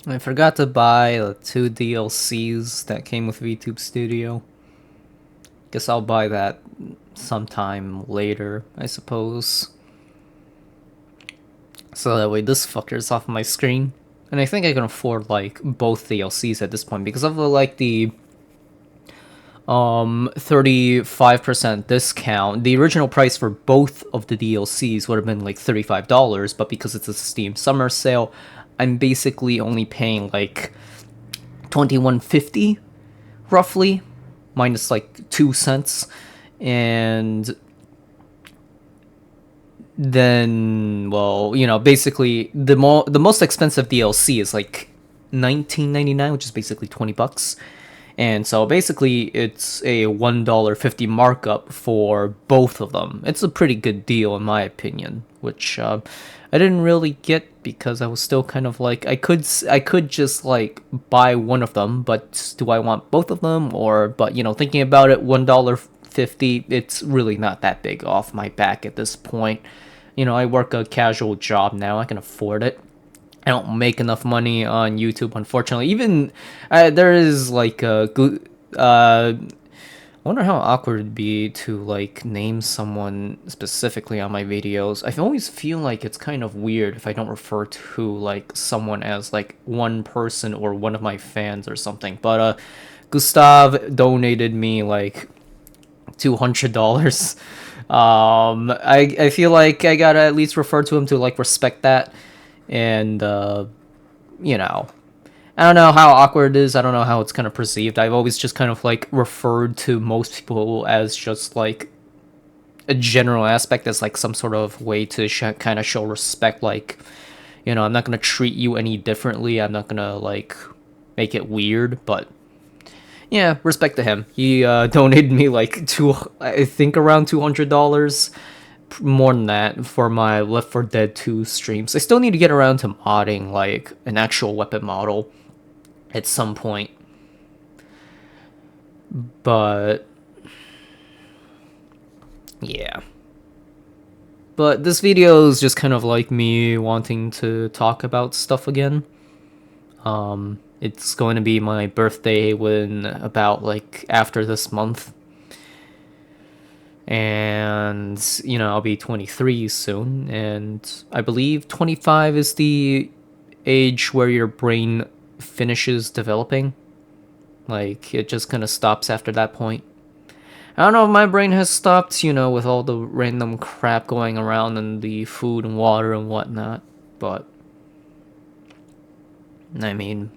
I forgot to buy the 2 DLCs that came with VTube Studio. Guess I'll buy that sometime later, I suppose. So that way this fucker's off my screen. And I think I can afford like both DLCs at this point because of like the 35% discount. The original price for both of the DLCs would have been like $35, but because it's a Steam summer sale, I'm basically only paying like 21.50 roughly, minus like 2 cents. And then, well, basically the most expensive DLC is like 19.99, which is basically $20. And so basically it's a $1.50 markup for both of them. It's a pretty good deal in my opinion, which I didn't really get because I was still kind of like I could just like buy one of them, but do I want both of them? Or but thinking about it, $1.50, it's really not that big off my back at this point. I work a casual job now. I can afford it. I don't make enough money on YouTube, unfortunately. Even there is like I wonder how awkward it'd be to like name someone specifically on my videos. I always feel like it's kind of weird if I don't refer to like someone as like one person or one of my fans or something. But Gustav donated me like $200. I feel like I gotta at least refer to him to like respect that, and you know, I don't know how awkward it is. I don't know how it's kind of perceived. I've always just kind of like referred to most people as just like a general aspect as like some sort of way to kind of show respect. Like, I'm not gonna treat you any differently. I'm not gonna like make it weird, but yeah, respect to him. He donated me like I think around $200, more than that, for my Left 4 Dead 2 streams. I still need to get around to modding like an actual weapon model at some point, but yeah. But this video is just kind of like me wanting to talk about stuff again. It's going to be my birthday when about like after this month, and I'll be 23 soon, and I believe 25 is the age where your brain finishes developing. Like it just kind of stops after that point. I don't know if my brain has stopped, with all the random crap going around and the food and water and whatnot, but I mean,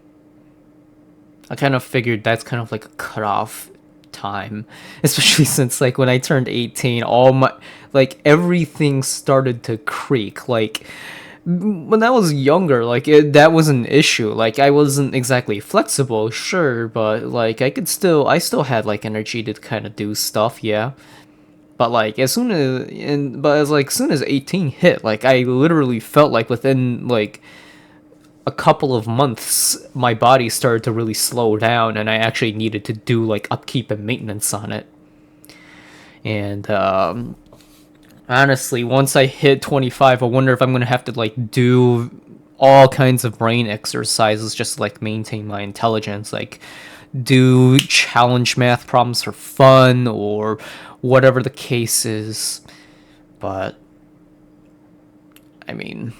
I kind of figured that's kind of like a cutoff time, especially since like when I turned 18, all my like everything started to creak. Like when I was younger, like that was an issue. Like I wasn't exactly flexible, sure, but like I still had like energy to kind of do stuff, yeah. But like as like soon as 18 hit, like I literally felt like within like a couple of months, my body started to really slow down, and I actually needed to do like upkeep and maintenance on it. And honestly, once I hit 25, I wonder if I'm gonna have to like do all kinds of brain exercises just to, like maintain my intelligence, like do challenge math problems for fun or whatever the case is. But I mean,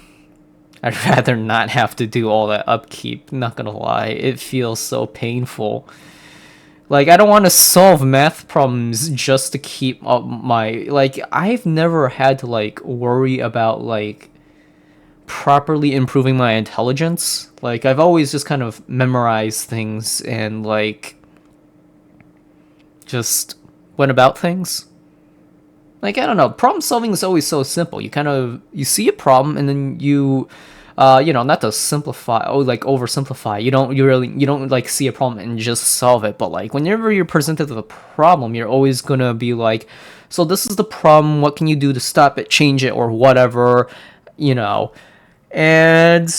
I'd rather not have to do all that upkeep, not gonna lie. It feels so painful. Like, I don't want to solve math problems just to keep up my... Like, I've never had to, like, worry about, like, properly improving my intelligence. Like, I've always just kind of memorized things and, like, just went about things. Like, I don't know, problem solving is always so simple. You see a problem and then not to simplify or like oversimplify. You don't like see a problem and just solve it. But like whenever you're presented with a problem, you're always gonna be like, so this is the problem. What can you do to stop it, change it, or whatever, you know? And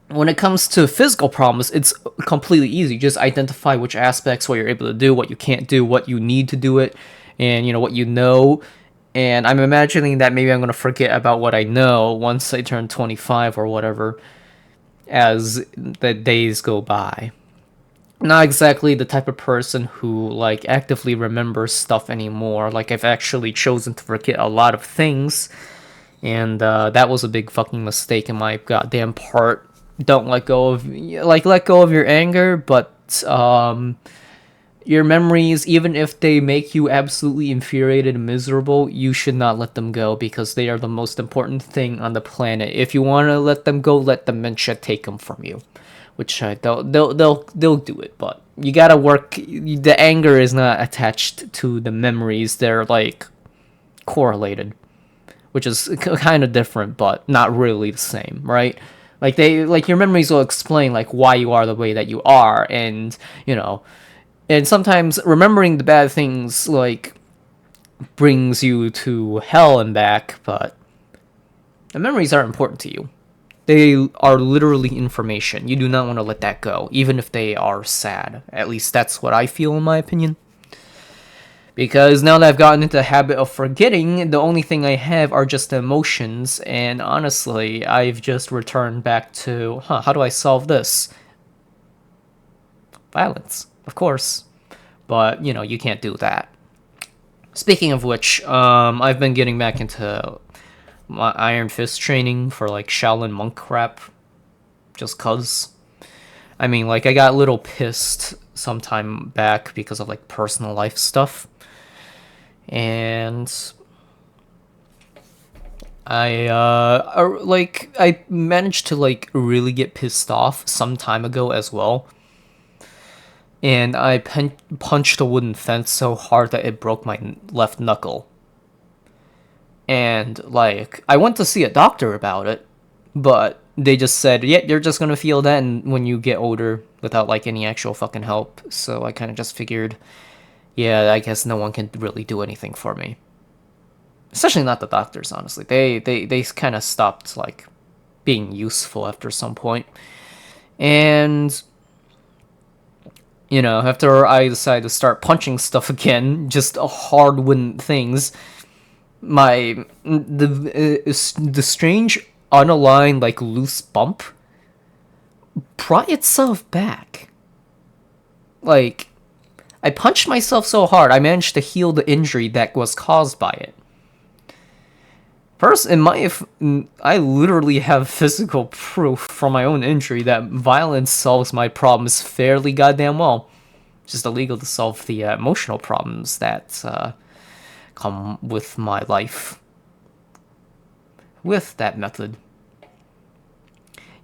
when it comes to physical problems, it's completely easy. Just identify which aspects, what you're able to do, what you can't do, what you need to do it, and what you know. And I'm imagining that maybe I'm gonna forget about what I know once I turn 25 or whatever. as the days go by. Not exactly the type of person who like actively remembers stuff anymore. Like I've actually chosen to forget a lot of things, and that was a big fucking mistake in my goddamn part. Don't let go of your anger, but your memories, even if they make you absolutely infuriated and miserable, you should not let them go because they are the most important thing on the planet. If you want to let them go, let dementia take them from you, which they'll do it. But you gotta work. The anger is not attached to the memories; they're like correlated, which is kind of different, but not really the same, right? Like your memories will explain like why you are the way that you are, and and sometimes remembering the bad things like brings you to hell and back, but the memories are important to you. They are literally information. You do not want to let that go, even if they are sad. At least that's what I feel, in my opinion. Because now that I've gotten into the habit of forgetting, the only thing I have are just emotions, and honestly, I've just returned back to, how do I solve this? Violence, of course. But, you can't do that. Speaking of which, I've been getting back into my Iron Fist training for like Shaolin monk crap, just cuz. I mean, like I got a little pissed sometime back because of like personal life stuff, and I managed to like really get pissed off some time ago as well, and I punched a wooden fence so hard that it broke my left knuckle. And like I went to see a doctor about it, but they just said, "Yeah, you're just gonna feel that when you get older without like any actual fucking help." So I kind of just figured, yeah, I guess no one can really do anything for me. Especially not the doctors, honestly. They kind of stopped like being useful after some point. And after I decided to start punching stuff again, just hard wooden things, the strange unaligned like loose bump brought itself back. Like I punched myself so hard, I managed to heal the injury that was caused by it. First, I literally have physical proof from my own injury that violence solves my problems fairly goddamn well. It's just illegal to solve the emotional problems that come with my life with that method.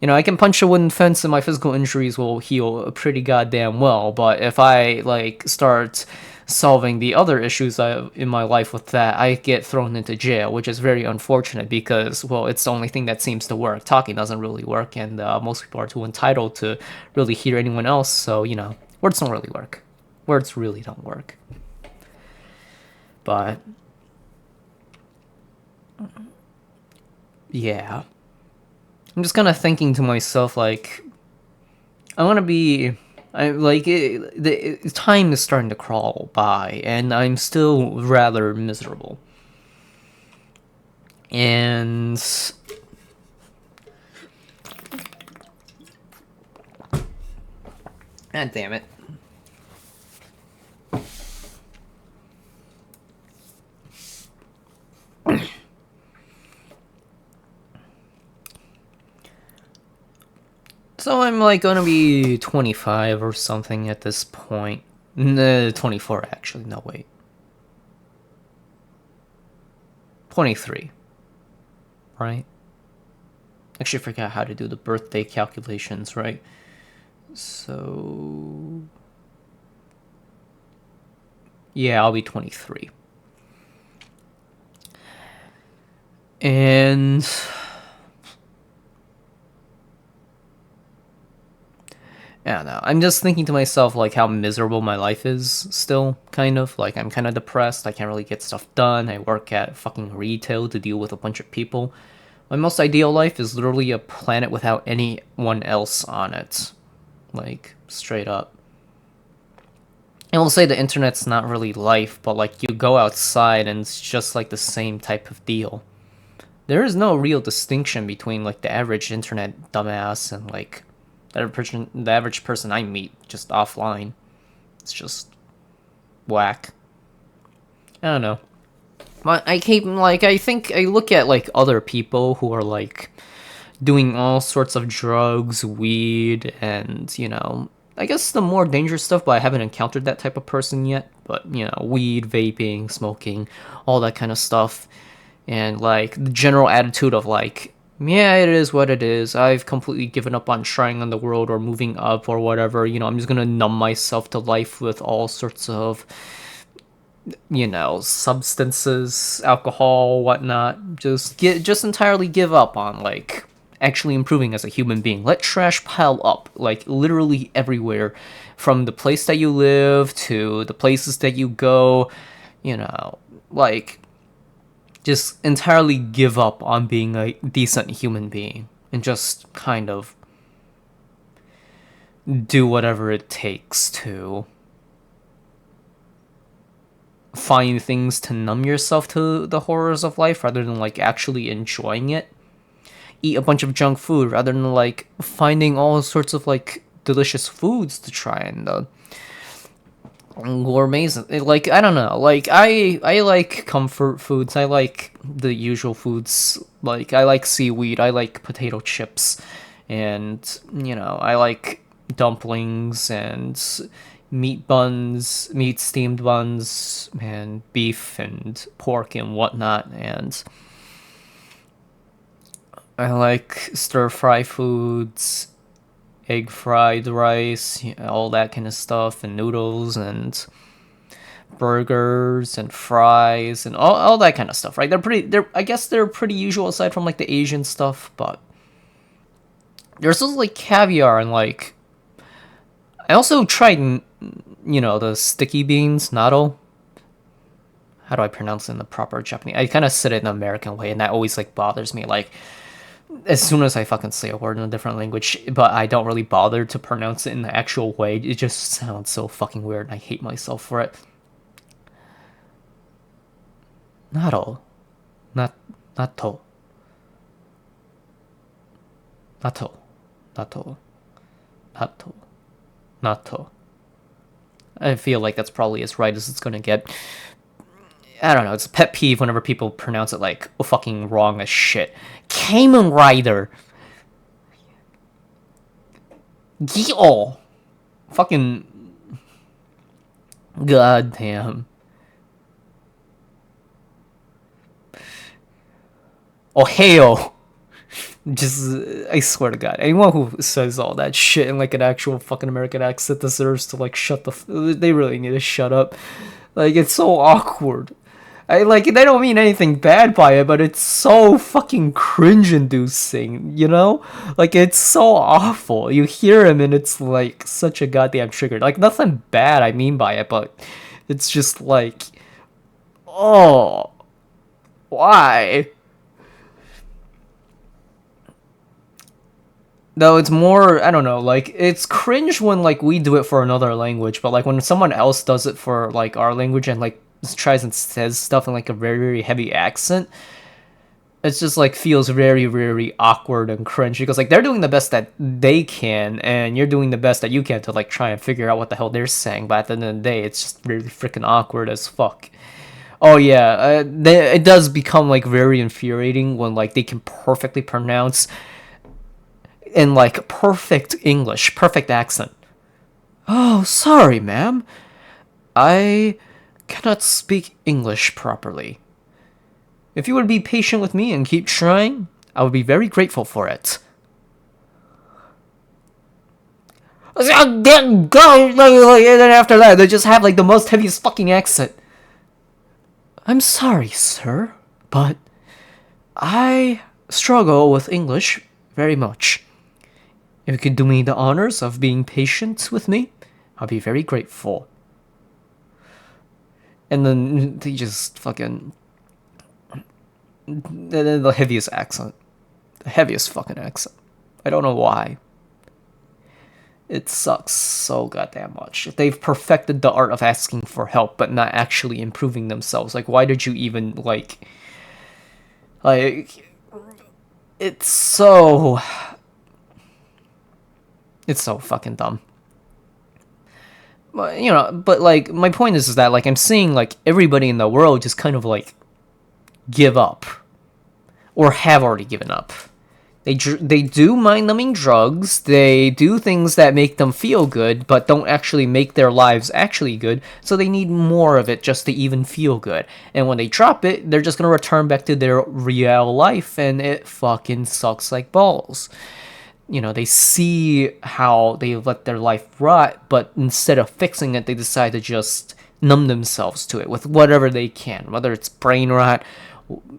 I can punch a wooden fence and my physical injuries will heal pretty goddamn well, but if I, like, start solving the other issues in my life with that, I get thrown into jail, which is very unfortunate because, well, it's the only thing that seems to work. Talking doesn't really work, and most people are too entitled to really hear anyone else, so, words don't really work. Words really don't work. But, yeah. I'm just kind of thinking to myself, like, I want to be. The time is starting to crawl by, and I'm still rather miserable. And God damn it. So I'm like gonna be 25 or something at this point. 24 actually. No, wait. 23. Right? Actually, I forgot how to do the birthday calculations, right? So yeah, I'll be 23. And I don't know. I'm just thinking to myself, like, how miserable my life is still, kind of. Like, I'm kind of depressed. I can't really get stuff done. I work at fucking retail to deal with a bunch of people. My most ideal life is literally a planet without anyone else on it. Like, straight up. I will say the internet's not really life, but, like, you go outside and it's just, like, the same type of deal. there is no real distinction between like the average internet dumbass and like the average person I meet just offline. It's just whack. I don't know. But I think I look at like other people who are like doing all sorts of drugs, weed, and I guess the more dangerous stuff, but I haven't encountered that type of person yet. But weed, vaping, smoking, all that kind of stuff, and like the general attitude of like, yeah, it is what it is. I've completely given up on trying on the world or moving up or whatever. I'm just gonna numb myself to life with all sorts of substances, alcohol, whatnot. Just entirely give up on like actually improving as a human being. Let trash pile up, like literally everywhere, from the place that you live to the places that you go. Like just entirely give up on being a decent human being and just kind of do whatever it takes to find things to numb yourself to the horrors of life rather than like actually enjoying it. Eat a bunch of junk food rather than like finding all sorts of like delicious foods to try and gourmets. Like I don't know, like I like comfort foods. I like the usual foods. Like I like seaweed. I like potato chips, and I like dumplings and meat steamed buns, and beef and pork and whatnot. And I like stir fry foods, egg fried rice, all that kind of stuff, and noodles and burgers and fries and all that kind of stuff, right? I guess they're pretty usual aside from like the Asian stuff, but there's also like caviar and like I also tried the sticky beans, natto. How do I pronounce it in the proper Japanese? I kind of said it in the American way, and that always like bothers me. Like as soon as I fucking say a word in a different language, but I don't really bother to pronounce it in the actual way, it just sounds so fucking weird, and I hate myself for it. Natto, not natto, natto, natto, natto, natto. I feel like that's probably as right as it's gonna get. I don't know, it's a pet peeve whenever people pronounce it like fucking wrong as shit. Kamen Rider. Gyo. Fucking goddamn. Ohio. Just, I swear to God, anyone who says all that shit in like an actual fucking American accent deserves to like shut the. They really need to shut up. Like it's so awkward. They don't mean anything bad by it, but it's so fucking cringe-inducing, Like it's so awful. You hear him and it's like such a goddamn trigger. Like nothing bad I mean by it, but it's just like, oh, why? Though it's more, I don't know, like it's cringe when like we do it for another language, but like when someone else does it for like our language and like tries and says stuff in like a very, very heavy accent, it's just like feels very, very awkward and cringe because like they're doing the best that they can and you're doing the best that you can to like try and figure out what the hell they're saying, but at the end of the day it's just really freaking awkward as fuck. Oh yeah, it does become like very infuriating when like they can perfectly pronounce in like perfect English, perfect accent. Oh, sorry, ma'am. I cannot speak English properly. If you would be patient with me and keep trying, I would be very grateful for it. And then after that, they just have like the most heaviest fucking accent. I'm sorry, sir, but I struggle with English very much. If you could do me the honors of being patient with me, I'll be very grateful. And then they just fucking the heaviest accent, the heaviest fucking accent. I don't know why. It sucks so goddamn much. They've perfected the art of asking for help, but not actually improving themselves. Like, why did you even like it's so fucking dumb. But, but like my point is that like I'm seeing like everybody in the world just kind of like give up or have already given up. They do mind-numbing drugs. They do things that make them feel good, but don't actually make their lives actually good. So they need more of it just to even feel good. And when they drop it, they're just gonna return back to their real life, and it fucking sucks like balls. They see how they let their life rot, but instead of fixing it, they decide to just numb themselves to it with whatever they can, whether it's brain rot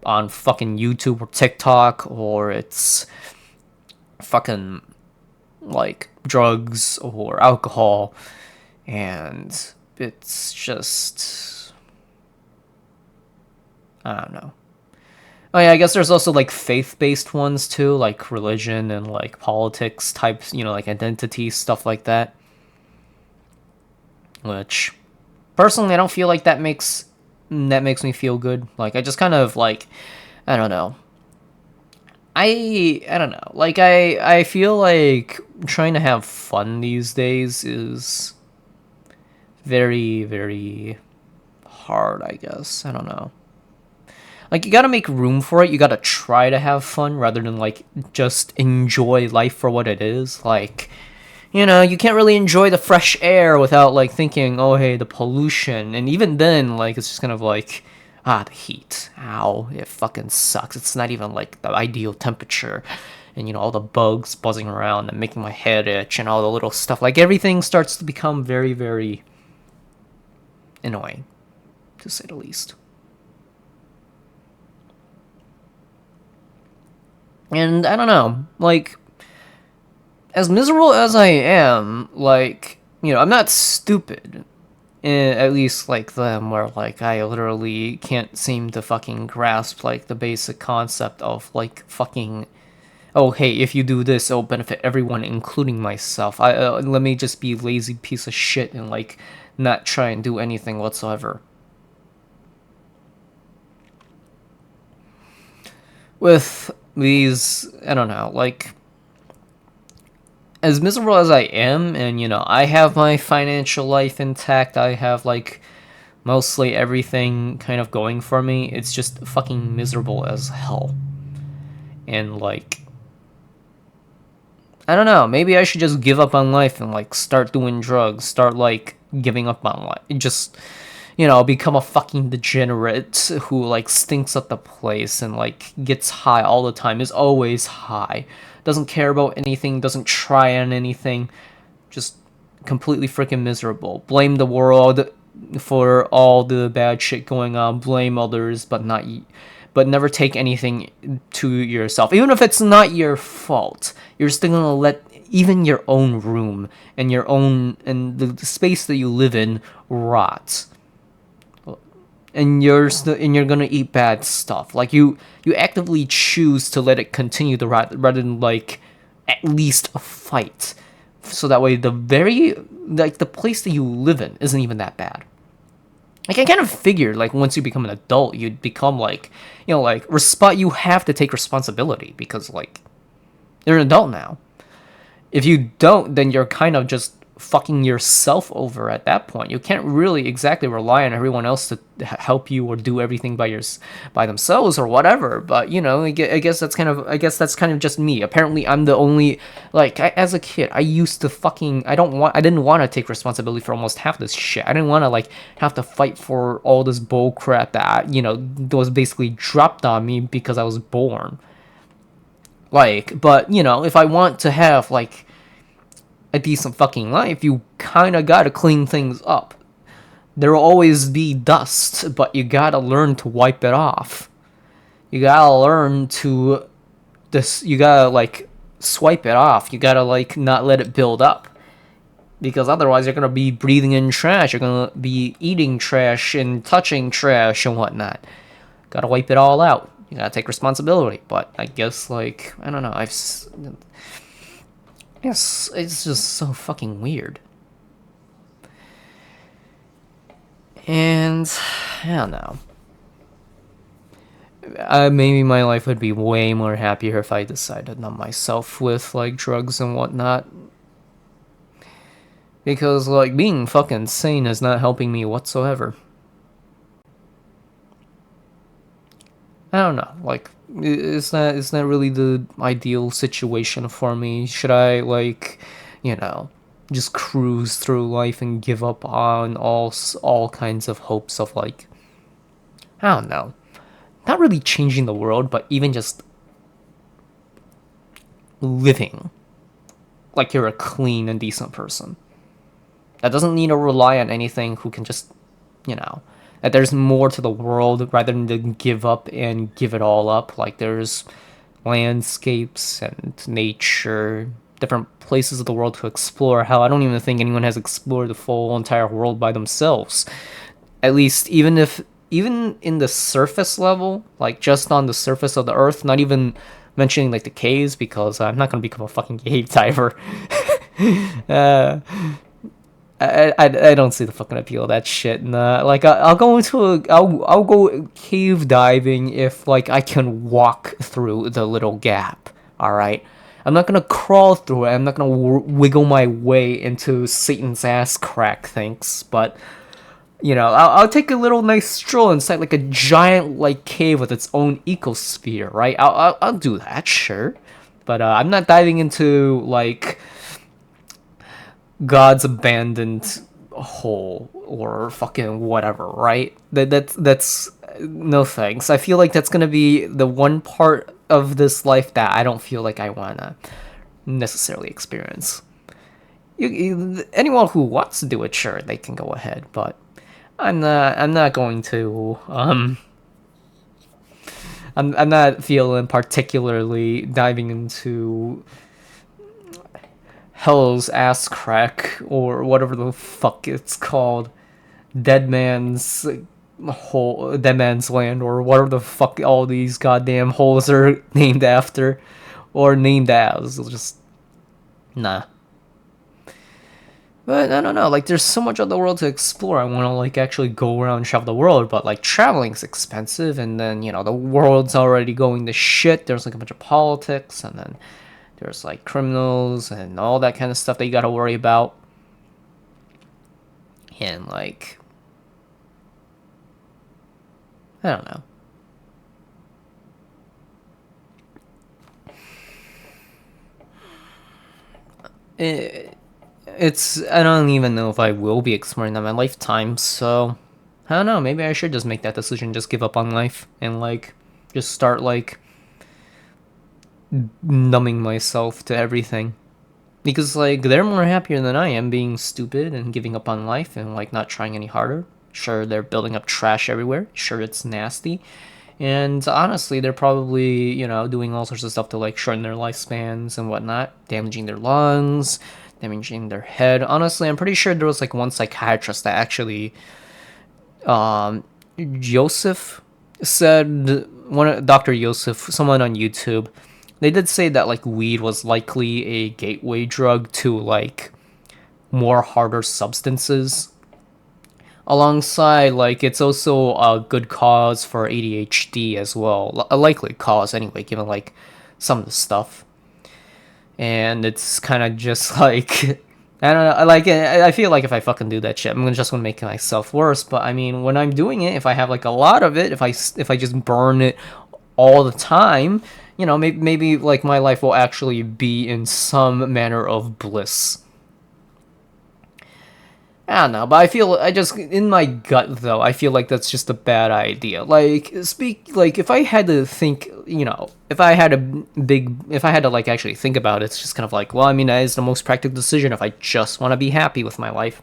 on fucking YouTube or TikTok, or it's fucking like drugs or alcohol, and it's just, I don't know. Oh yeah, I guess there's also like faith-based ones too, like religion and like politics types, like identity stuff like that. Which personally I don't feel like that makes me feel good. Like I just kind of like, I don't know. I don't know. Like I feel like trying to have fun these days is very, very hard, I guess. I don't know. Like, you gotta make room for it. You gotta try to have fun rather than, like, just enjoy life for what it is. Like, you can't really enjoy the fresh air without, like, thinking, oh, hey, the pollution. And even then, like, it's just kind of like, the heat. Ow, it fucking sucks. It's not even, like, the ideal temperature. And, all the bugs buzzing around and making my head itch and all the little stuff. Like, everything starts to become very, very annoying, to say the least. And I don't know, like, as miserable as I am, like, I'm not stupid. At least like them, where like I literally can't seem to fucking grasp like the basic concept of like fucking, oh hey, if you do this, it'll benefit everyone, including myself. Let me just be a lazy piece of shit and like not try and do anything whatsoever. With these, I don't know, like, as miserable as I am, and I have my financial life intact, I have like mostly everything kind of going for me, it's just fucking miserable as hell. And like, I don't know, maybe I should just give up on life and like start doing drugs, start like giving up on life, just become a fucking degenerate who like stinks up the place and like gets high all the time, is always high, doesn't care about anything, doesn't try on anything, just completely freaking miserable. Blame the world for all the bad shit going on, blame others, but never take anything to yourself. Even if it's not your fault, you're still gonna let even your own room and your own and the space that you live in rot, and you're gonna eat bad stuff. Like you actively choose to let it continue to rot rather than like at least a fight, so that way the place that you live in isn't even that bad. Like I kind of figured like once you become an adult you'd become like like you have to take responsibility because like you're an adult now. If you don't, then you're kind of just fucking yourself over at that point. You can't really exactly rely on everyone else to help you or do everything by themselves or whatever. But I guess that's kind of just me. Apparently, I'm the only like as a kid. I used to fucking I didn't want to take responsibility for almost half this shit. I didn't want to like have to fight for all this bull crap that was basically dropped on me because I was born. Like, but if I want to have like a decent fucking life, you kind of gotta clean things up. There will always be dust, but you gotta learn to wipe it off. You gotta learn to you gotta like swipe it off. You gotta like not let it build up, because otherwise you're gonna be breathing in trash. You're gonna be eating trash and touching trash and whatnot. Gotta wipe it all out. You gotta take responsibility. But I guess like I don't know. Yes, it's just so fucking weird. And I don't know. maybe my life would be way more happier if I decided to numb myself with like drugs and whatnot. Because like being fucking sane is not helping me whatsoever. I don't know. Like, is that really the ideal situation for me? Should I like, you know, just cruise through life and give up on all kinds of hopes of like, I don't know, not really changing the world, but even just living like you're a clean and decent person that doesn't need to rely on anything, who can just, you know, that there's more to the world rather than give up and give it all up. Like there's landscapes and nature, different places of the world to explore. Hell, I don't even think anyone has explored the full entire world by themselves. At least, even in the surface level, like just on the surface of the earth, not even mentioning like the caves, because I'm not gonna become a fucking cave diver. uh, I don't see the fucking appeal of that shit. Nah, like I'll go into I'll go cave diving if like I can walk through the little gap. All right, I'm not gonna crawl through it. I'm not gonna wiggle my way into Satan's ass crack. Thanks, but you know I'll take a little nice stroll inside like a giant like cave with its own ecosphere. Right, I'll do that, sure, but I'm not diving into like God's abandoned hole or fucking whatever, right? That's no thanks. I feel like that's gonna be the one part of this life that I don't feel like I wanna necessarily experience. Anyone who wants to do it, sure, they can go ahead, but I'm not going to. I'm not feeling particularly diving into Hell's Ass Crack or whatever the fuck it's called, Dead Man's Hole, Dead Man's Land, or whatever the fuck all these goddamn holes are named after or named as. Just nah. But I don't know. Like, there's so much of the world to explore. I want to like actually go around and travel the world, but like traveling's expensive, and then the world's already going to shit. There's like a bunch of politics, and then there's like criminals and all that kind of stuff that you got to worry about. And like, I don't know. It's I don't even know if I will be exploring that in my lifetime. So I don't know. Maybe I should just make that decision. Just give up on life and like just start like numbing myself to everything. Because like they're more happier than I am being stupid and giving up on life and like not trying any harder. Sure, they're building up trash everywhere. Sure, it's nasty. And honestly, they're probably, doing all sorts of stuff to like shorten their lifespans and whatnot, damaging their lungs, damaging their head. Honestly, I'm pretty sure there was like one psychiatrist that actually, um, Joseph said, Dr. Joseph, someone on YouTube, they did say that like weed was likely a gateway drug to like more harder substances. Alongside, like, it's also a good cause for ADHD as well. A likely cause, anyway, given, like, some of the stuff. And it's kind of just like, I don't know, like, I feel like if I fucking do that shit, I'm just gonna make myself worse. But I mean, when I'm doing it, if I have, like, a lot of it, if I just burn it all the time, maybe like, my life will actually be in some manner of bliss. I don't know, but in my gut though, I feel like that's just a bad idea. Like, if I had to think, if I had to like actually think about it, it's just kind of like, well, I mean, that is the most practical decision if I just want to be happy with my life.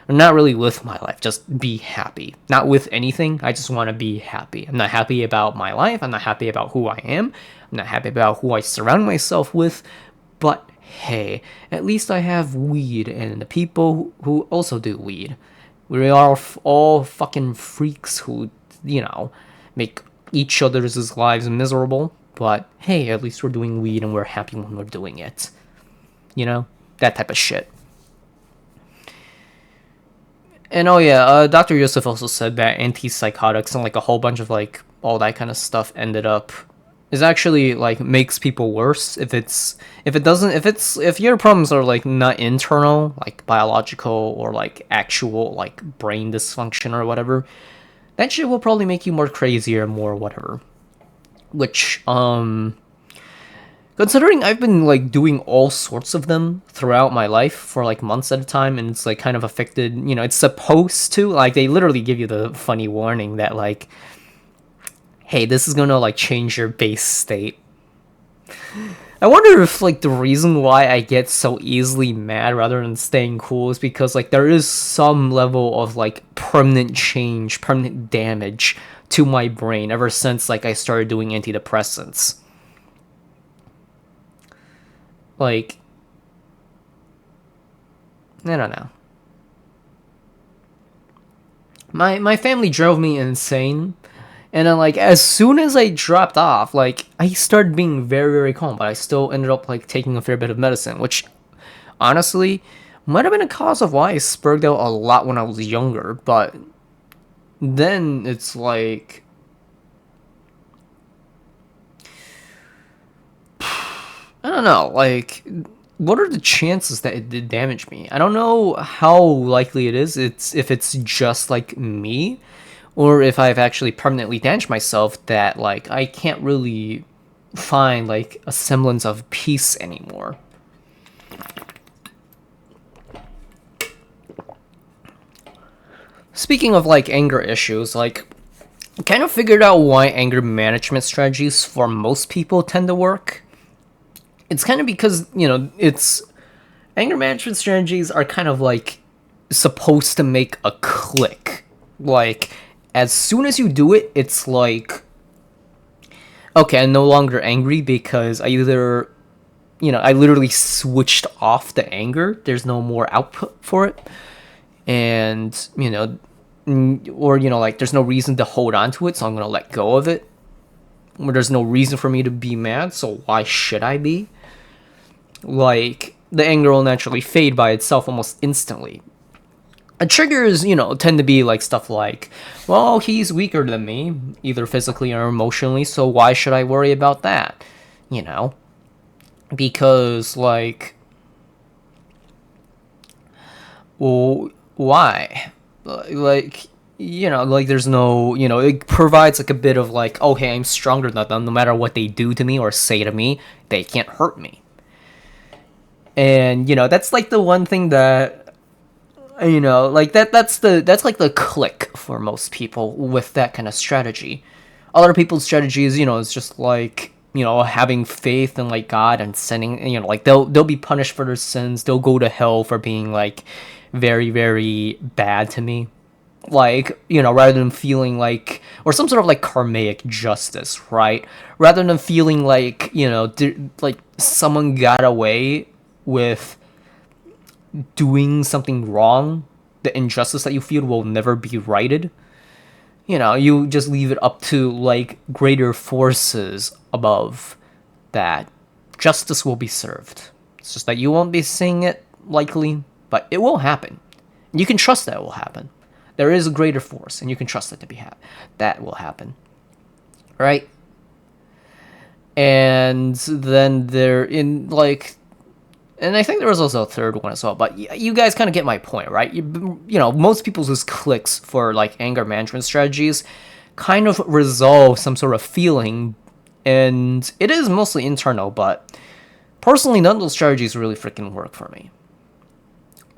Or not really with my life, just be happy. Not with anything, I just want to be happy. I'm not happy about my life, I'm not happy about who I am, I'm not happy about who I surround myself with, but hey, at least I have weed and the people who also do weed. We are all fucking freaks who, make each other's lives miserable. But hey, at least we're doing weed and we're happy when we're doing it. That type of shit. And oh yeah, Dr. Yusuf also said that antipsychotics and like a whole bunch of like all that kind of stuff ended up is actually like makes people worse if your problems are like not internal, like biological or like actual like brain dysfunction or whatever, that shit will probably make you more crazy or more whatever. Which considering I've been like doing all sorts of them throughout my life for like months at a time, and it's like kind of affected, it's supposed to, like, they literally give you the funny warning that like, hey, this is gonna like change your base state. I wonder if like the reason why I get so easily mad rather than staying cool is because like there is some level of like permanent change, permanent damage to my brain ever since like I started doing antidepressants. Like, I don't know. My family drove me insane. And then, like, as soon as I dropped off, like, I started being very, very calm, but I still ended up, like, taking a fair bit of medicine, which, honestly, might have been a cause of why I spurred out a lot when I was younger, but then it's like, I don't know, like, what are the chances that it did damage me? I don't know how likely it is. If it's just like me, or if I've actually permanently damaged myself that like I can't really find like a semblance of peace anymore. Speaking of like anger issues, like I kind of figured out why anger management strategies for most people tend to work. It's kind of because, it's anger management strategies are kind of like supposed to make a click. Like, as soon as you do it, it's like, okay, I'm no longer angry because I literally switched off the anger. There's no more output for it. And, or, like, there's no reason to hold on to it, so I'm going to let go of it. Or there's no reason for me to be mad, so why should I be? Like, the anger will naturally fade by itself almost instantly. Triggers, tend to be like stuff like, well, he's weaker than me, either physically or emotionally, so why should I worry about that? You know? Because, like, well, why? Like, like there's no, it provides like a bit of like, oh, hey, I'm stronger than them. No matter what they do to me or say to me, they can't hurt me. And, that's like the one thing that, like that's like the click for most people with that kind of strategy. Other people's strategies, is just like, having faith in like God and sending, like they'll be punished for their sins. They'll go to hell for being like very, very bad to me. Like, rather than feeling like, or some sort of like karmic justice, right? Rather than feeling like, like someone got away with doing something wrong, the injustice that you feel will never be righted. You just leave it up to like greater forces above that. Justice will be served. It's just that you won't be seeing it likely, but it will happen. You can trust that it will happen. There is a greater force, and you can trust it to be that will happen, right? And then there in like, and I think there was also a third one as well. But you guys kind of get my point, right? Most people's clicks for like anger management strategies kind of resolve some sort of feeling, and it is mostly internal. But personally, none of those strategies really freaking work for me.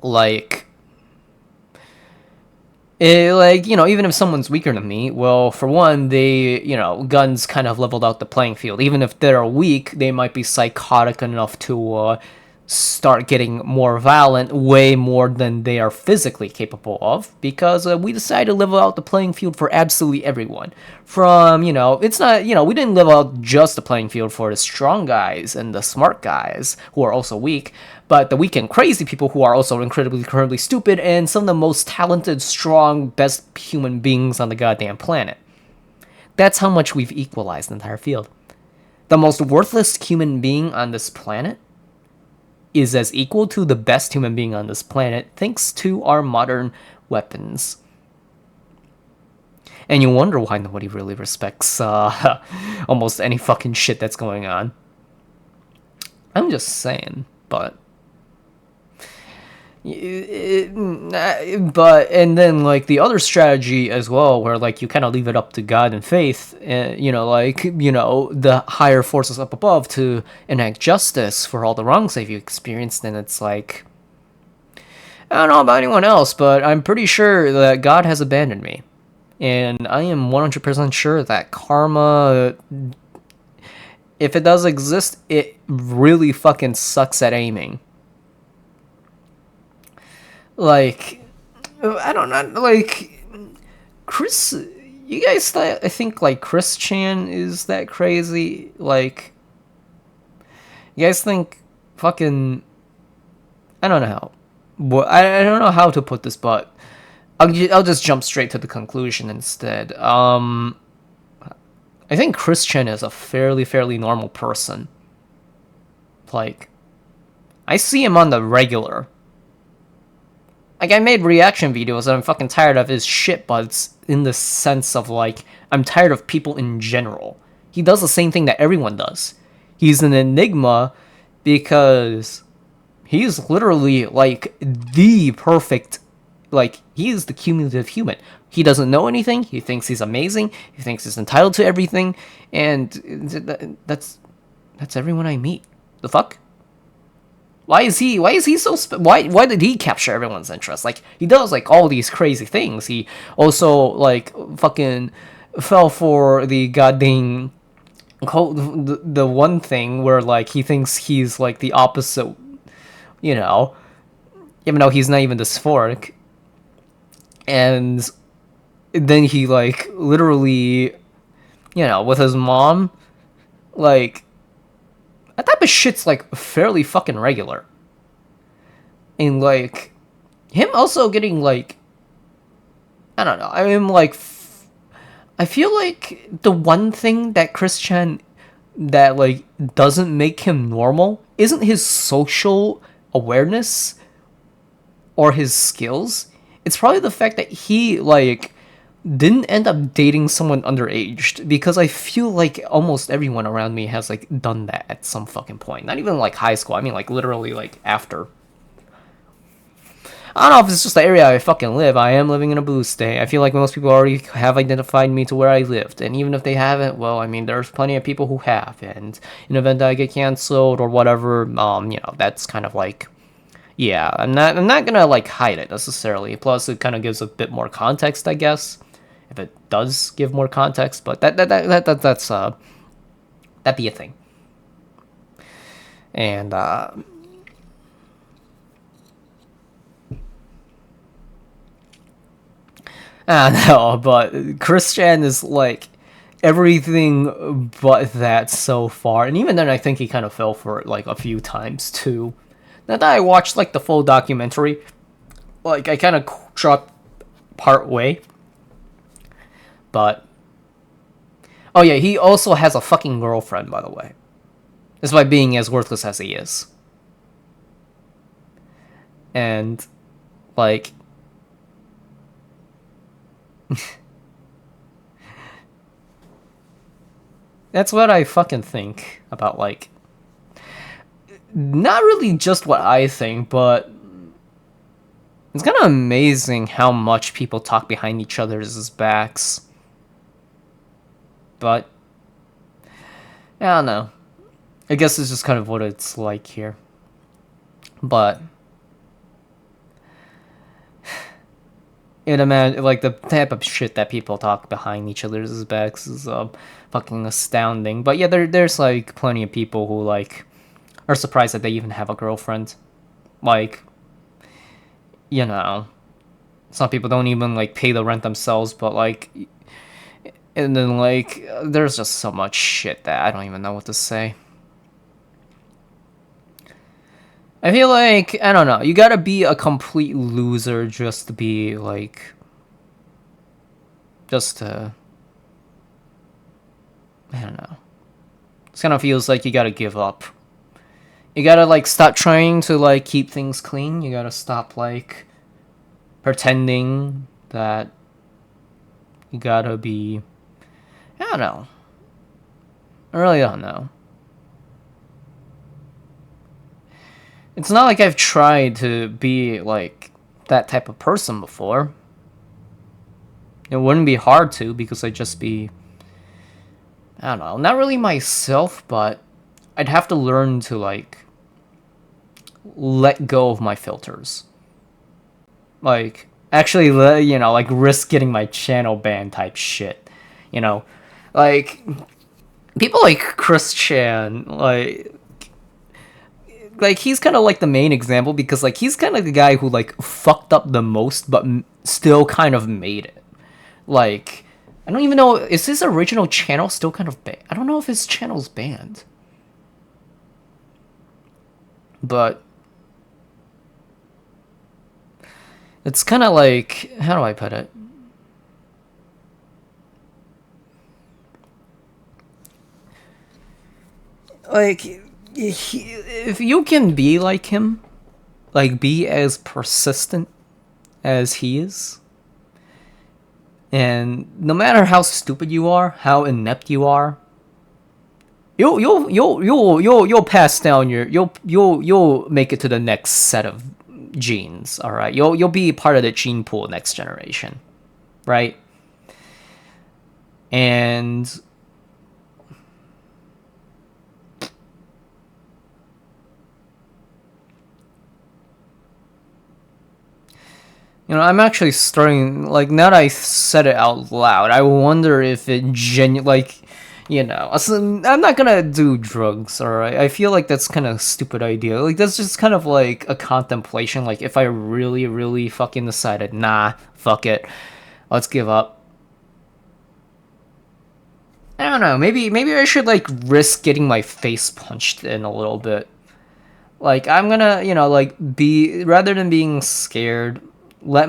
Like, even if someone's weaker than me, well, for one, guns kind of leveled out the playing field. Even if they're weak, they might be psychotic enough to start getting more violent, way more than they are physically capable of, because we decided to level out the playing field for absolutely everyone. From, it's not, we didn't level out just the playing field for the strong guys and the smart guys who are also weak, but the weak and crazy people who are also incredibly stupid, and some of the most talented, strong, best human beings on the goddamn planet. That's how much we've equalized the entire field. The most worthless human being on this planet is as equal to the best human being on this planet, thanks to our modern weapons. And you wonder why nobody really respects almost any fucking shit that's going on. I'm just saying, but and then like the other strategy as well, where like you kind of leave it up to God and faith, and the higher forces up above to enact justice for all the wrongs that you experienced. And it's like, I don't know about anyone else, but I'm pretty sure that God has abandoned me, and I am 100% sure that karma, if it does exist, it really fucking sucks at aiming. Like, I don't know, like, Chris, you guys I think, like, Chris Chan is that crazy? Like, you guys think fucking, I don't know. I don't know how to put this, but I'll just jump straight to the conclusion instead. I think Chris Chan is a fairly normal person. Like, I see him on the regular. Like, I made reaction videos and I'm fucking tired of his shit, but it's in the sense of, like, I'm tired of people in general. He does the same thing that everyone does. He's an enigma because he's literally, like, the perfect, like, he is the cumulative human. He doesn't know anything, he thinks he's amazing, he thinks he's entitled to everything, and that's everyone I meet. The fuck? Why is he so why did he capture everyone's interest? Like, he does like all these crazy things. He also like fucking fell for the goddamn the one thing where like he thinks he's like the opposite, you know, even though he's not even dysphoric. And then he like literally, with his mom, like, that type of shit's like fairly fucking regular. And like him also getting like, I don't know. I mean, like, I feel like the one thing that Chris Chan that like doesn't make him normal isn't his social awareness or his skills. It's probably the fact that he like didn't end up dating someone underaged, because I feel like almost everyone around me has like done that at some fucking point. Not even like high school. I mean like literally like after. I don't know if it's just the area I fucking live. I am living in a blue state. I feel like most people already have identified me to where I lived. And even if they haven't, well, I mean, there's plenty of people who have. And in the event that I get canceled or whatever, that's kind of like, yeah, I'm not gonna like hide it necessarily. Plus, it kind of gives a bit more context, I guess, if it does give more context. But that's that'd be a thing. And I don't know, but Christian is like everything but that so far. And even then, I think he kind of fell for it like a few times too. Now that I watched like the full documentary, like I kind of dropped part way. But oh yeah, he also has a fucking girlfriend, by the way. Despite being as worthless as he is. And like that's what I fucking think about, like, not really just what I think, but it's kind of amazing how much people talk behind each other's backs. But I don't know. I guess it's just kind of what it's like here. But it imagine like the type of shit that people talk behind each other's backs is fucking astounding. But yeah, there's like plenty of people who like are surprised that they even have a girlfriend. Like, some people don't even like pay the rent themselves, but like, and then like there's just so much shit that I don't even know what to say. I feel like, I don't know, you gotta be a complete loser just to be like, just to, I don't know. It kind of feels like you gotta give up. You gotta like stop trying to like keep things clean. You gotta stop like pretending that You gotta be... I don't know. I really don't know. It's not like I've tried to be, like, that type of person before. It wouldn't be hard to, because I'd just be... I don't know. Not really myself, but I'd have to learn to, like, let go of my filters. Like, actually, you know, like, risk getting my channel banned type shit. You know? Like, people like Chris Chan, like he's kind of like the main example because like he's kind of the guy who like fucked up the most but still kind of made it. Like I don't even know, is his original channel still kind of banned? I don't know if his channel's banned, but it's kind of like, how do I put it, like if you can be like him, like be as persistent as he is, and no matter how stupid you are, how inept you are, you'll pass down your you'll make it to the next set of genes. All right, you'll be part of the gene pool next generation, right? And you know, I'm actually starting, like, now that I said it out loud, I wonder if it like, you know, I'm not gonna do drugs, alright? I feel like that's kind of a stupid idea. Like, that's just kind of like a contemplation. Like, if I really, really fucking decided, nah, fuck it, let's give up. I don't know, maybe I should, like, risk getting my face punched in a little bit. Like, I'm gonna, you know, like, rather than being scared, let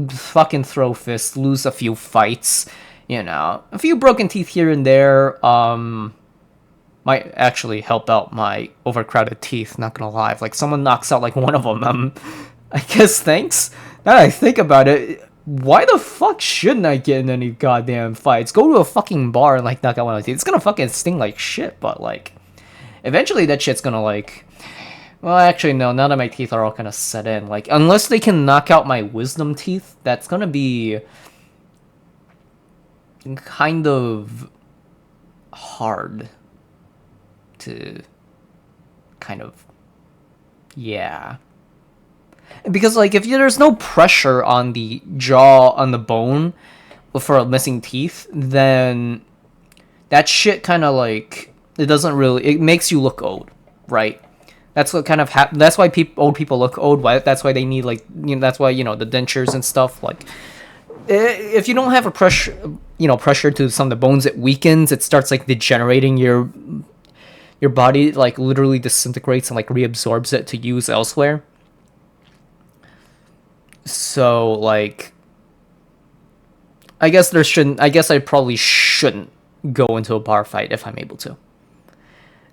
fucking throw fists, lose a few fights, you know, a few broken teeth here and there, might actually help out my overcrowded teeth, not gonna lie. If, like, someone knocks out, like, one of them, I guess thanks. Now that I think about it, why the fuck shouldn't I get in any goddamn fights? Go to a fucking bar and, like, knock out one of the teeth. It's gonna fucking sting like shit, but, like, eventually that shit's gonna, like... Well, actually, no. Now that my teeth are all kind of set in, like, unless they can knock out my wisdom teeth, that's gonna be kind of hard to kind of, yeah. Because, like, if there's no pressure on the jaw, on the bone, for missing teeth, then that shit kind of, like, it doesn't really, it makes you look old, right? That's what kind of that's why old people look old. That's why they need, like, you know, that's why, you know, the dentures and stuff. Like, if you don't have a pressure, you know, pressure to some of the bones, it weakens. It starts, like, degenerating. Your body, like, literally disintegrates and, like, reabsorbs it to use elsewhere. So, like, I guess I probably shouldn't go into a bar fight if I'm able to.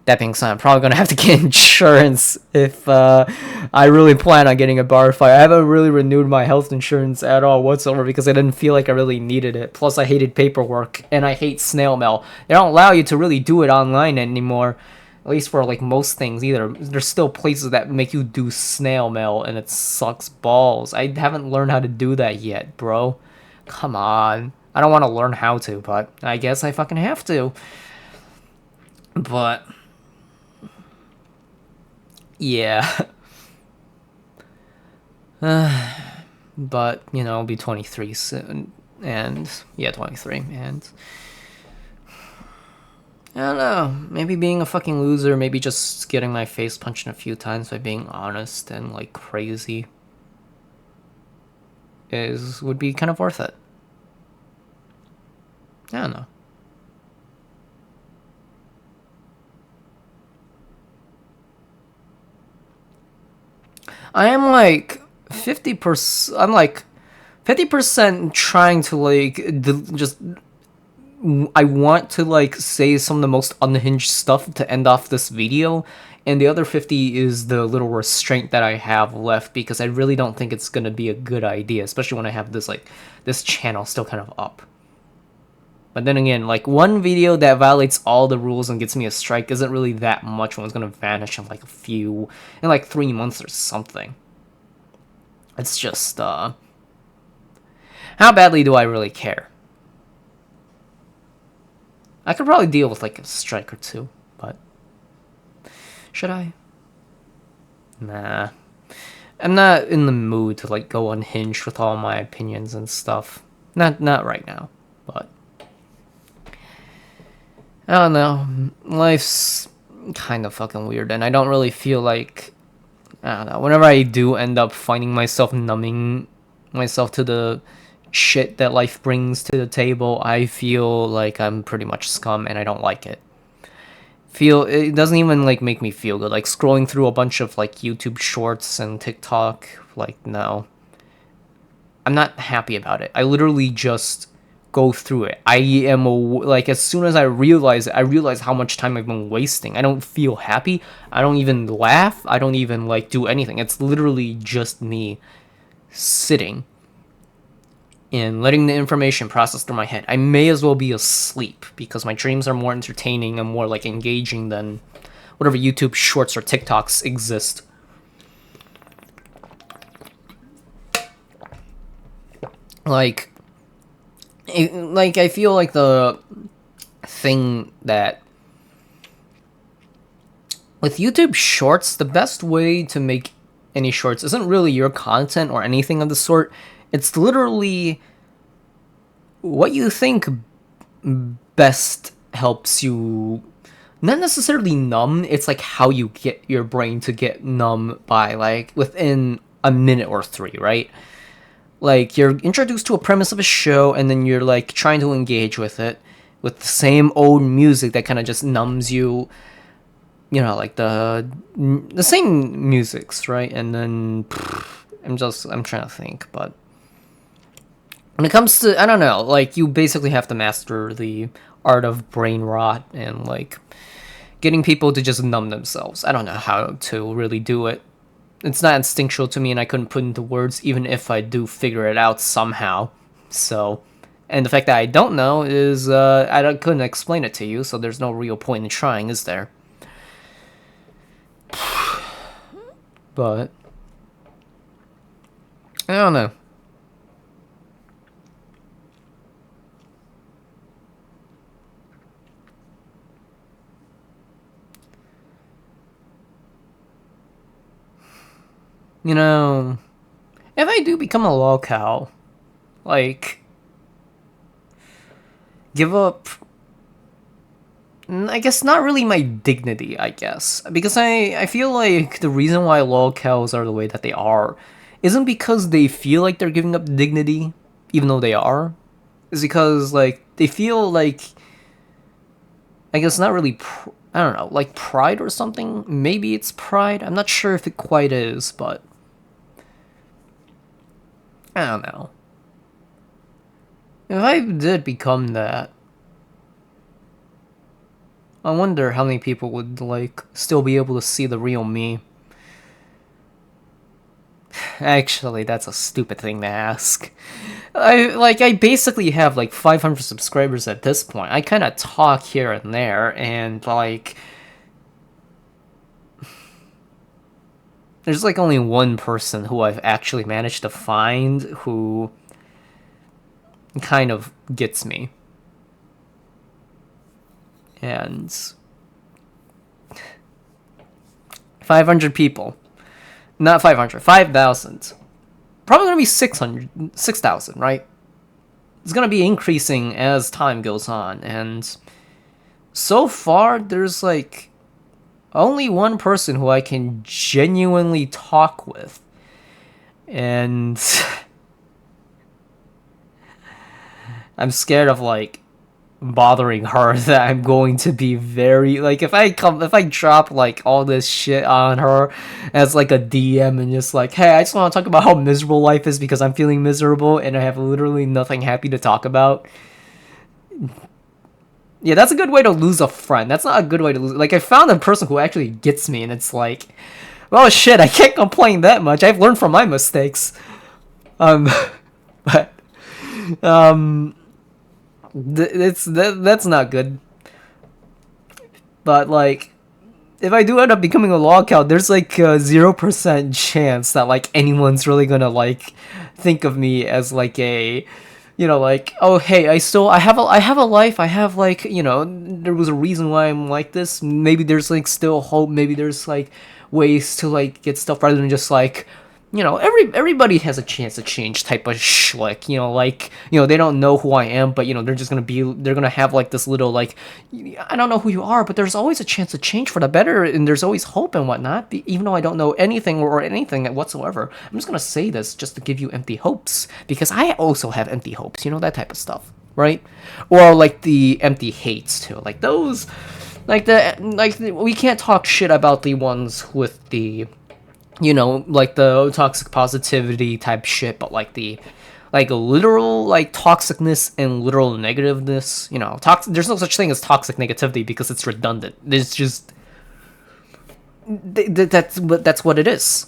That being said, I'm probably going to have to get insurance if I really plan on getting a bar fight. I haven't really renewed my health insurance at all whatsoever because I didn't feel like I really needed it. Plus, I hated paperwork, and I hate snail mail. They don't allow you to really do it online anymore, at least for, like, most things either. There's still places that make you do snail mail, and it sucks balls. I haven't learned how to do that yet, bro. Come on. I don't want to learn how to, but I guess I fucking have to. But... yeah. But, you know, I'll be 23 soon. And, yeah, 23. And, I don't know. Maybe being a fucking loser, maybe just getting my face punched a few times by being honest and, like, crazy would be kind of worth it. I don't know. I am like 50%. I'm like 50% trying to, like, just. I want to, like, say some of the most unhinged stuff to end off this video, and the other 50 is the little restraint that I have left because I really don't think it's gonna be a good idea, especially when I have this, like, this channel still kind of up. But then again, like, one video that violates all the rules and gets me a strike isn't really that much when it's gonna vanish in like in like 3 months or something. It's just, how badly do I really care? I could probably deal with like a strike or two, but should I? Nah. I'm not in the mood to like go unhinged with all my opinions and stuff. Not right now, but I don't know. Life's kind of fucking weird, and I don't really feel like, I don't know. Whenever I do end up finding myself numbing myself to the shit that life brings to the table, I feel like I'm pretty much scum, and I don't like it. It doesn't even like make me feel good. Like scrolling through a bunch of like YouTube shorts and TikTok, like, no, I'm not happy about it. I literally just go through it. I am like, as soon as I realize it, I realize how much time I've been wasting. I don't feel happy. I don't even laugh. I don't even like do anything. It's literally just me sitting and letting the information process through my head. I may as well be asleep because my dreams are more entertaining and more like engaging than whatever YouTube shorts or TikToks exist. Like I feel like the thing that with YouTube shorts, the best way to make any shorts isn't really your content or anything of the sort. It's literally what you think best helps you, not necessarily numb. It's like how you get your brain to get numb by like within a minute or three, right? Like, you're introduced to a premise of a show, and then you're like trying to engage with it with the same old music that kind of just numbs you. You know, like the same musics, right? And then I'm trying to think, but when it comes to, I don't know, like, you basically have to master the art of brain rot and like getting people to just numb themselves. I don't know how to really do it. It's not instinctual to me, and I couldn't put into words, even if I do figure it out somehow. So, and the fact that I don't know is, couldn't explain it to you, so there's no real point in trying, is there? But I don't know. You know, if I do become a lolcow, like, give up, I guess not really my dignity, I guess. Because I feel like the reason why lolcows are the way that they are isn't because they feel like they're giving up dignity, even though they are. It's because, like, they feel like, I guess not really, I don't know, like pride or something? Maybe it's pride? I'm not sure if it quite is, but I don't know. If I did become that, I wonder how many people would, like, still be able to see the real me. Actually, that's a stupid thing to ask. I basically have, like, 500 subscribers at this point. I kind of talk here and there, and, like, there's, like, only one person who I've actually managed to find who kind of gets me. And 500 people. Not 500, 5,000. Probably going to be 6,000, right? It's going to be increasing as time goes on. And so far, there's like only one person who I can genuinely talk with. And I'm scared of like bothering her, that I'm going to be very like, if I drop like all this shit on her as like a DM and just like, hey, I just want to talk about how miserable life is because I'm feeling miserable and I have literally nothing happy to talk about. Yeah, that's a good way to lose a friend. That's not a good way to lose. Like, I found a person who actually gets me, and it's like, well, shit, I can't complain that much. I've learned from my mistakes. But That's not good. But like, if I do end up becoming a lolcow, there's like a 0% chance that like anyone's really gonna like think of me as like a, like, oh hey, I have a life, I have like, there was a reason why I'm like this. Maybe there's like still hope. Maybe there's like ways to like get stuff rather than just like, everybody has a chance to change type of schlick, like, they don't know who I am, but they're gonna have like this little like, I don't know who you are, but there's always a chance to change for the better, and there's always hope and whatnot, even though I don't know anything or anything whatsoever. I'm just gonna say this just to give you empty hopes, because I also have empty hopes, that type of stuff, right? Or like the empty hates too, like those, we can't talk shit about the ones with the, like the toxic positivity type shit, but like the like literal like toxicness and literal negativeness, there's no such thing as toxic negativity because it's redundant. There's just that's what it is.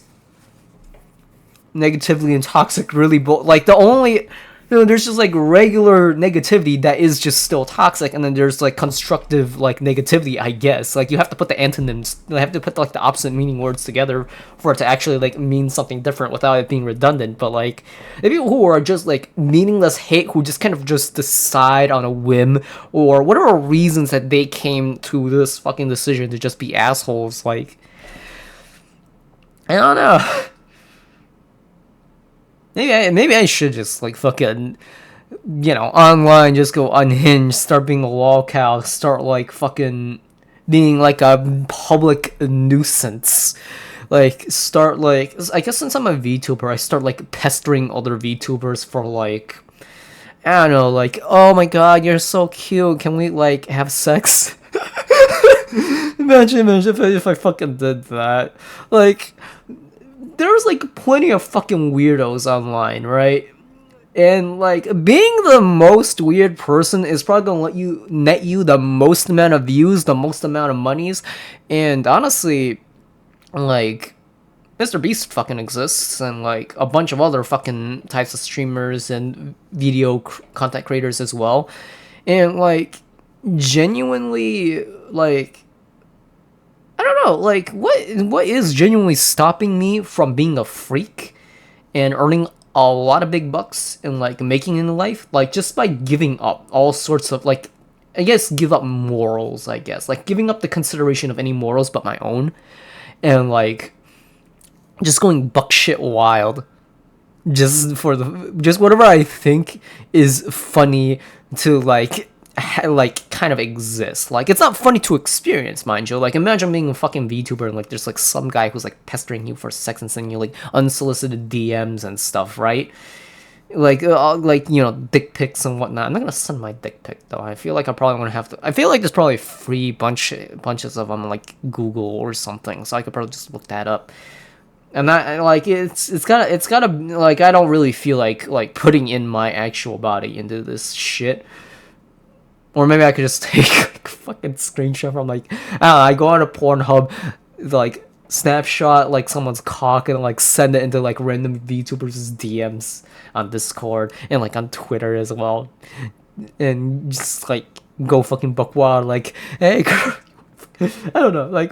Negatively and toxic really like the only, there's just like regular negativity that is just still toxic, and then there's like constructive like negativity, I guess. Like you have to put the antonyms, you have to put like the opposite meaning words together for it to actually like mean something different without it being redundant. But like the people who are just like meaningless hate, who just kind of just decide on a whim or whatever reasons that they came to this fucking decision to just be assholes, like, I don't know. Maybe I should just like fucking, online just go unhinged, start being a lolcow, start like fucking being like a public nuisance. Like start like, I guess since I'm a VTuber, I start like pestering other VTubers for like, I don't know, like, oh my god, you're so cute, can we like have sex? Imagine if I fucking did that. Like, there's like plenty of fucking weirdos online, right? And like being the most weird person is probably gonna let you net you the most amount of views, the most amount of monies, and honestly, like Mr. Beast fucking exists, and like a bunch of other fucking types of streamers and video content creators as well, and like genuinely like, I don't know, like what is genuinely stopping me from being a freak and earning a lot of big bucks and like making it in life, like just by giving up all sorts of like, I guess give up morals, I guess, like giving up the consideration of any morals but my own, and like just going buck shit wild just for the just whatever I think is funny to like like kind of exist. Like it's not funny to experience, mind you. Like imagine being a fucking VTuber and like there's like some guy who's like pestering you for sex and sending you like unsolicited DMs and stuff, right? Like dick pics and whatnot. I'm not gonna send my dick pic though. I feel like I probably gonna have to. I feel like there's probably free bunches of them on like Google or something, so I could probably just look that up. And that like it's gotta like, I don't really feel like putting in my actual body into this shit. Or maybe I could just take like fucking screenshot from like, I don't know, I go on a Pornhub, like snapshot like someone's cock and like send it into like random VTubers' DMs on Discord and like on Twitter as well, and just like go fucking buck wild like, hey girl. I don't know, like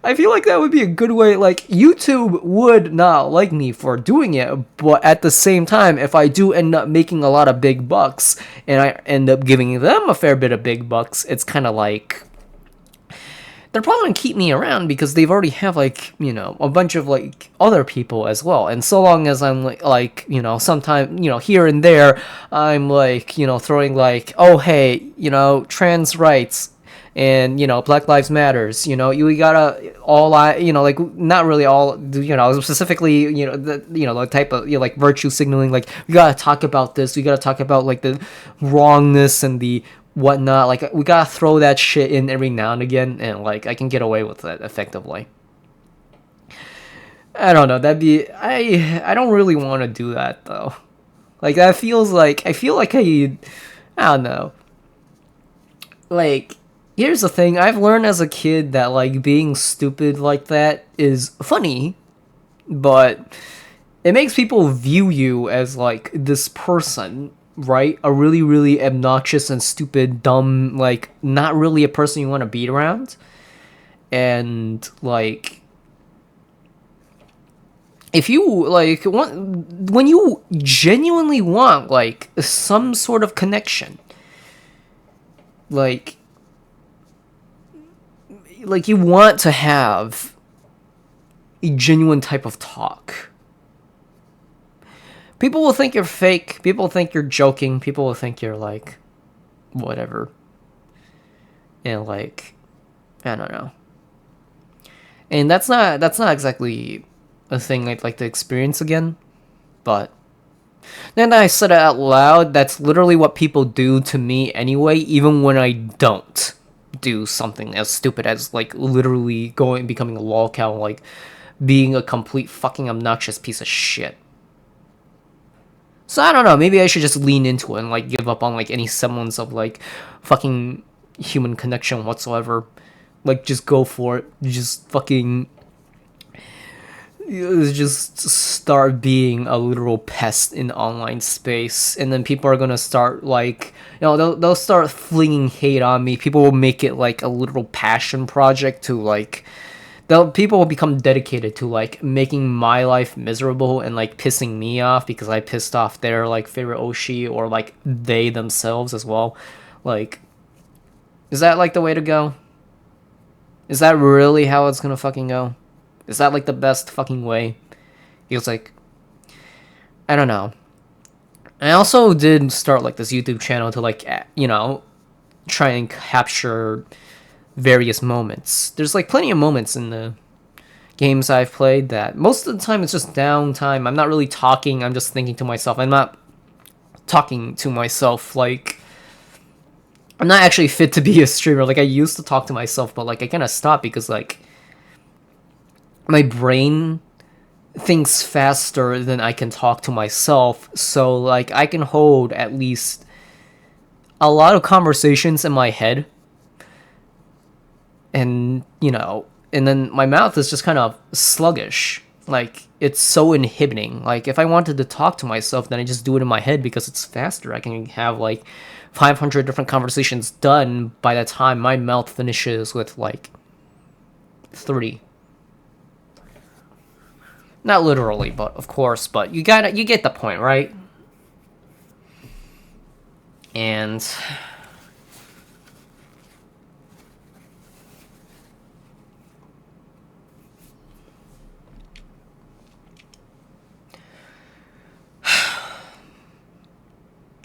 I feel like that would be a good way. Like YouTube would not like me for doing it, but at the same time, if I do end up making a lot of big bucks and I end up giving them a fair bit of big bucks, it's kind of like they're probably gonna keep me around because they've already have like, a bunch of like other people as well. And so long as I'm like sometime, here and there, I'm like, throwing like, oh hey, trans rights and Black Lives Matters, you gotta all, like not really all, specifically, the type of, like virtue signaling, like we gotta talk about this, we gotta talk about like the wrongness and the whatnot, like we gotta throw that shit in every now and again, and like I can get away with it effectively. I don't know, I don't really want to do that though. Like that feels like, I feel like I don't know, like, here's the thing, I've learned as a kid that like being stupid like that is funny, but it makes people view you as like this person right? A really, really obnoxious and stupid, dumb, like, not really a person you want to be around. And, like, if you, like, want, when you genuinely want, like, some sort of connection, like, you want to have a genuine type of talk. People will think you're fake. People will think you're joking. People will think you're like, whatever. And like, I don't know. And that's not exactly a thing I'd like to experience again. But then I said it out loud. That's literally what people do to me anyway, even when I don't do something as stupid as like literally becoming a lolcow, like being a complete fucking obnoxious piece of shit. So I don't know, maybe I should just lean into it and like give up on like any semblance of like fucking human connection whatsoever. Like just go for it. Just fucking just start being a literal pest in online space, and then people are gonna start like, you know, they'll start flinging hate on me. People will make it like a literal passion project to like, people will become dedicated to like making my life miserable and like pissing me off because I pissed off their like favorite Oshi, or like they themselves as well. Like, is that like the way to go? Is that really how it's gonna fucking go? Is that like the best fucking way? Feels like, I don't know. I also did start like this YouTube channel to like, you know, try and capture various moments. There's like plenty of moments in the games I've played that most of the time it's just downtime. I'm not really talking. I'm just thinking to myself. I'm not talking to myself. Like, I'm not actually fit to be a streamer. Like, I used to talk to myself, but like I kind of stopped because like my brain thinks faster than I can talk to myself. So like I can hold at least a lot of conversations in my head, and you know, and then my mouth is just kind of sluggish. Like, it's so inhibiting. Like, if I wanted to talk to myself, then I just do it in my head because it's faster. I can have like 500 different conversations done by the time my mouth finishes with like 30. Not literally, but of course, but you get the point, right? And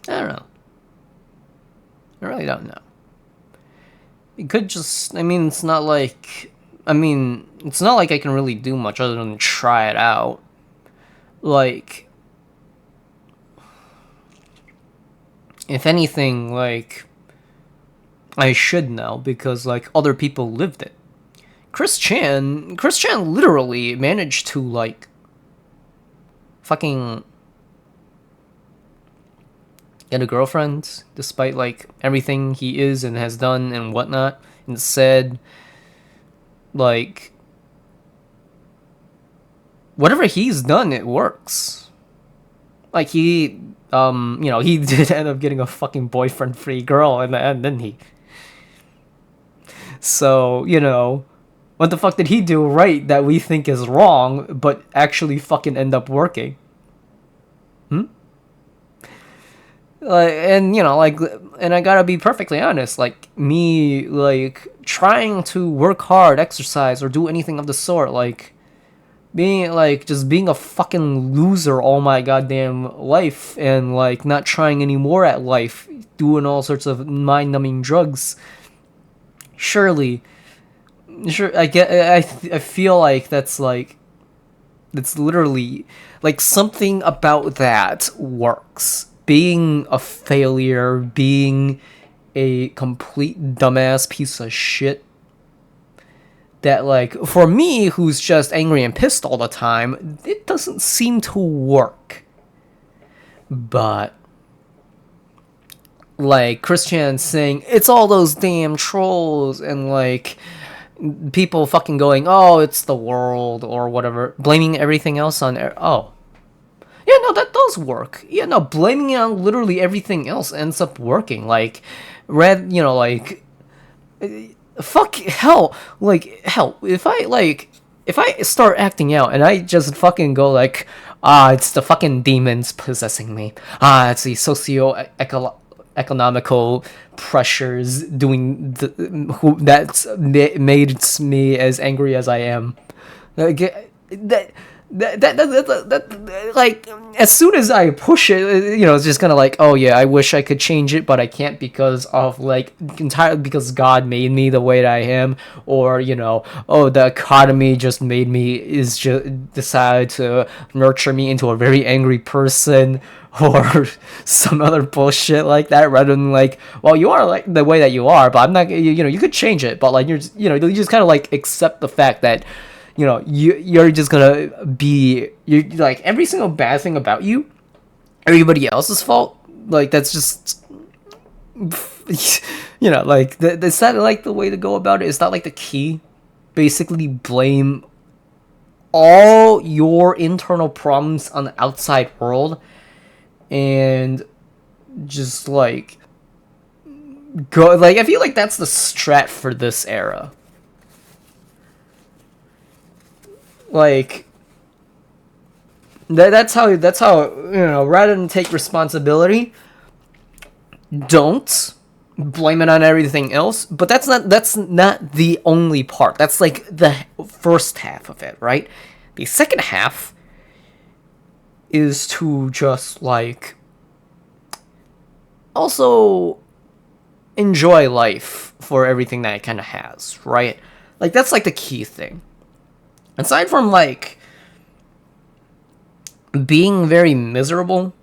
I don't know. I really don't know. It could just, I mean, it's not like I can really do much other than try it out. Like, if anything, like, I should know because, like, other people lived it. Chris Chan literally managed to, like, fucking get a girlfriend despite, like, everything he is and has done and whatnot, and said, like, whatever he's done, it works. Like, he, you know, he did end up getting a fucking boyfriend-free girl in the end, didn't he? So, you know, what the fuck did he do right that we think is wrong, but actually fucking end up working? And, you know, like, and I gotta be perfectly honest, like, me, like, trying to work hard, exercise, or do anything of the sort, like, just being a fucking loser all my goddamn life, and, like, not trying any more at life, doing all sorts of mind-numbing drugs. Surely, I feel like that's literally, like, something about that works. Being a failure, being a complete dumbass piece of shit, that, like, for me, who's just angry and pissed all the time, it doesn't seem to work. But, like, Christian saying, it's all those damn trolls, and, like, people fucking going, oh, it's the world, or whatever, blaming everything else on, oh. Yeah, Yeah, no, that does work. Yeah, no, blaming it on literally everything else ends up working. Like, like, fuck, hell, if I start acting out and I just fucking go like, it's the fucking demons possessing me. It's the economical pressures doing that's made me as angry as I am. Like, like, as soon as I push it, it's just gonna like, oh yeah, I wish I could change it, but I can't because of like entirely because God made me the way that I am, or oh, the economy just made me is just decide to nurture me into a very angry person. Or some other bullshit like that, rather than like, well, you are like the way that you are, but I'm not. You could change it, but like you just kind of like accept the fact that you're just gonna be like every single bad thing about you, everybody else's fault. Like that's just like that's not like the way to go about it. It's not like the key. Basically, blame all your internal problems on the outside world, and just like go like I feel like that's the strat for this era. Like that's how rather than take responsibility, don't blame it on everything else. But that's not the only part. That's like the first half of it, right? The second half is to just like also enjoy life for everything that it kind of has, right? Like that's like the key thing. Aside from like being very miserable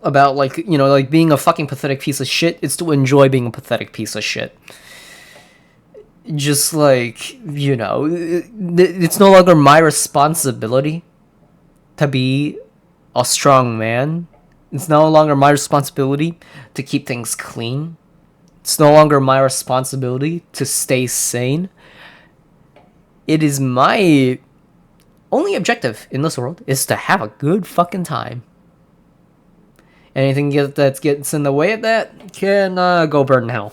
about like like being a fucking pathetic piece of shit, it's to enjoy being a pathetic piece of shit. Just like it's no longer my responsibility to be a strong man. It's no longer my responsibility to keep things clean. It's no longer my responsibility to stay sane. It is my only objective in this world is to have a good fucking time. Anything that gets in the way of that can go burn in hell.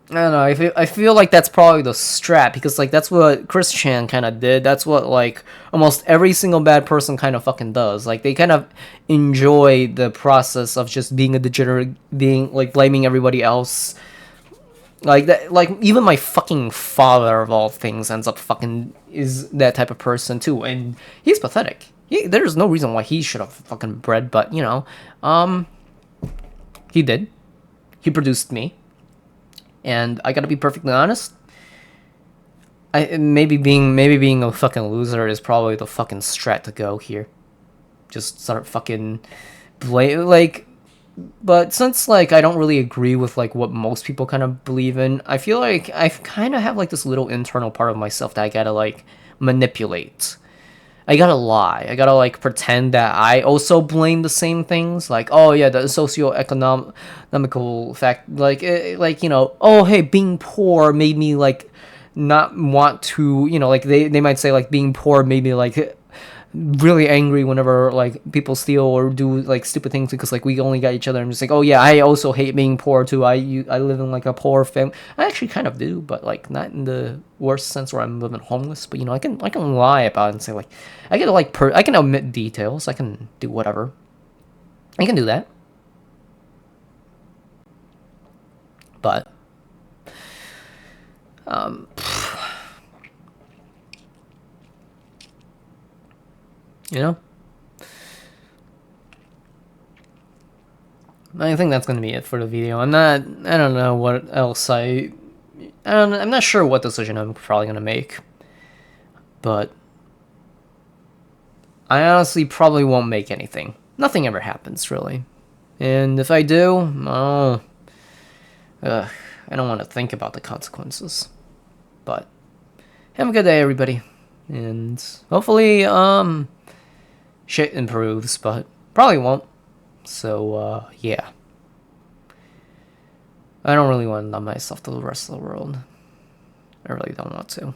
I don't know. I feel like that's probably the strat because like that's what Chris Chan kind of did. That's what like almost every single bad person kind of fucking does. Like they kind of enjoy the process of just being a degenerate, being like blaming everybody else. Like that, like even my fucking father of all things ends up fucking is that type of person too, and he's pathetic. There's no reason why he should have fucking bred, but he did. He produced me, and I gotta be perfectly honest. Maybe being a fucking loser is probably the fucking strat to go here. Just start fucking like. But since like I don't really agree with like what most people kind of believe in, I feel like I kind of have like this little internal part of myself that I gotta like manipulate. I gotta lie. I gotta like pretend that I also blame the same things. Like, oh yeah, the socio-economical fact. Like, oh hey, being poor made me like not want to. Like they might say like being poor made me like really angry whenever like people steal or do like stupid things because like we only got each other. I'm just like, oh yeah, I also hate being poor too. I live in like a poor family. I actually kind of do, but like not in the worst sense where I'm living homeless. But I can lie about it and say like I can like I can omit details. I can do whatever. I can do that. But I think that's gonna be it for the video. I don't know what else I'm not sure what decision I'm probably gonna make. But I honestly probably won't make anything. Nothing ever happens, really. And if I do, I don't want to think about the consequences. But have a good day, everybody. And hopefully, shit improves, but probably won't. So, yeah. I don't really want to numb myself to the rest of the world. I really don't want to.